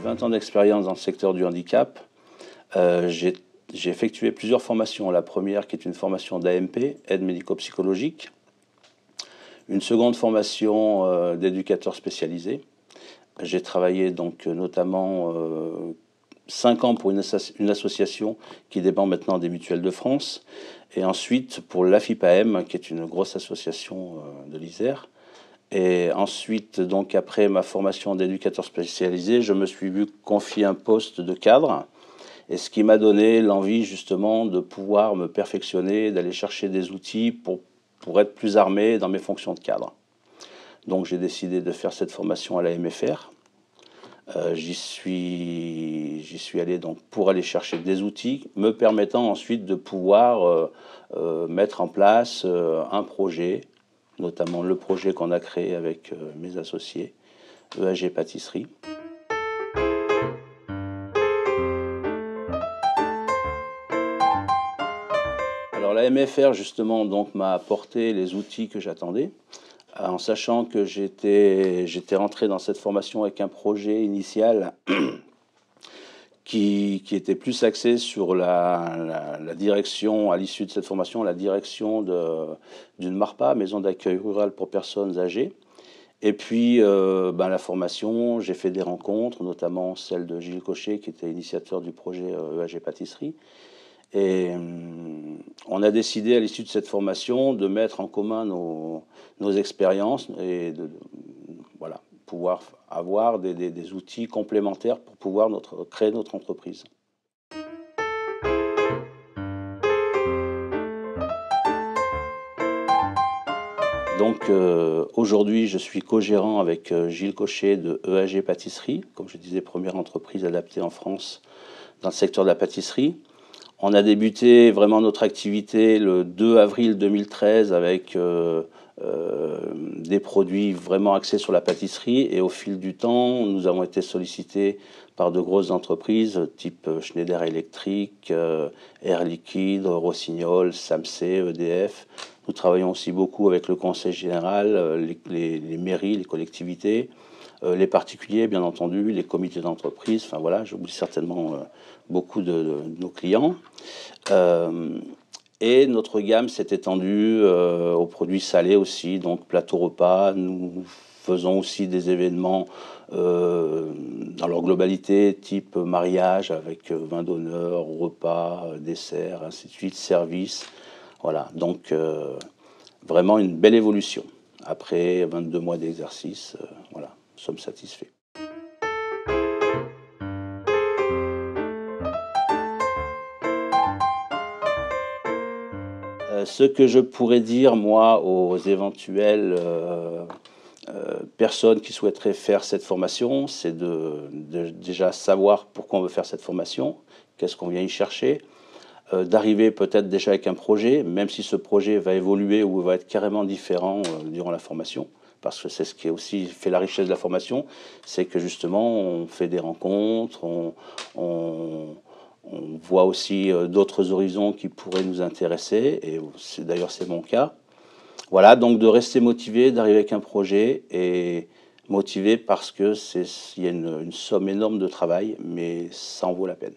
20 ans d'expérience dans le secteur du handicap. J'ai effectué plusieurs formations. La première qui est une formation d'AMP, aide médico-psychologique. Une seconde formation d'éducateur spécialisé. J'ai travaillé donc notamment 5 ans pour une association qui dépend maintenant des Mutuelles de France. Et ensuite pour l'AFIPAM, qui est une grosse association de l'Isère. Et ensuite, donc après ma formation d'éducateur spécialisé, je me suis vu confier un poste de cadre. Et ce qui m'a donné l'envie justement de pouvoir me perfectionner, d'aller chercher des outils pour être plus armé dans mes fonctions de cadre. Donc j'ai décidé de faire cette formation à la MFR. J'y suis allé donc pour aller chercher des outils me permettant ensuite de pouvoir mettre en place un projet, notamment le projet qu'on a créé avec mes associés, EAG Pâtisserie. Alors la MFR justement donc m'a apporté les outils que j'attendais, en sachant que j'étais rentré dans cette formation avec un projet initial qui était plus axé sur la direction, à l'issue de cette formation, la direction d'une MARPA, Maison d'accueil rural pour personnes âgées. Et puis, la formation, j'ai fait des rencontres, notamment celle de Gilles Cochet, qui était initiateur du projet EAG Pâtisserie. Et on a décidé, à l'issue de cette formation, de mettre en commun nos expériences et de pouvoir avoir des outils complémentaires pour pouvoir créer notre entreprise. Donc aujourd'hui, je suis co-gérant avec Gilles Cochet de EAG Pâtisserie, comme je disais, première entreprise adaptée en France dans le secteur de la pâtisserie. On a débuté vraiment notre activité le 2 avril 2013 avec des produits vraiment axés sur la pâtisserie, et au fil du temps, nous avons été sollicités par de grosses entreprises type Schneider Electric, Air Liquide, Rossignol, Samsay, EDF. Nous travaillons aussi beaucoup avec le Conseil général, les mairies, les collectivités, les particuliers, bien entendu, les comités d'entreprise. Enfin voilà, j'oublie certainement beaucoup de nos clients. Et notre gamme s'est étendue aux produits salés aussi, donc plateau repas. Nous faisons aussi des événements dans leur globalité, type mariage avec vin d'honneur, repas, dessert, ainsi de suite, service. Voilà, donc vraiment une belle évolution. Après 22 mois d'exercice, voilà, nous sommes satisfaits. Ce que je pourrais dire, moi, aux éventuelles personnes qui souhaiteraient faire cette formation, c'est de déjà savoir pourquoi on veut faire cette formation, qu'est-ce qu'on vient y chercher, d'arriver peut-être déjà avec un projet, même si ce projet va évoluer ou va être carrément différent durant la formation, parce que c'est ce qui aussi fait la richesse de la formation, c'est que justement on fait des rencontres, on voit aussi d'autres horizons qui pourraient nous intéresser, et d'ailleurs c'est mon cas. Voilà, donc de rester motivé, d'arriver avec un projet, et motivé parce que il y a une somme énorme de travail, mais ça en vaut la peine.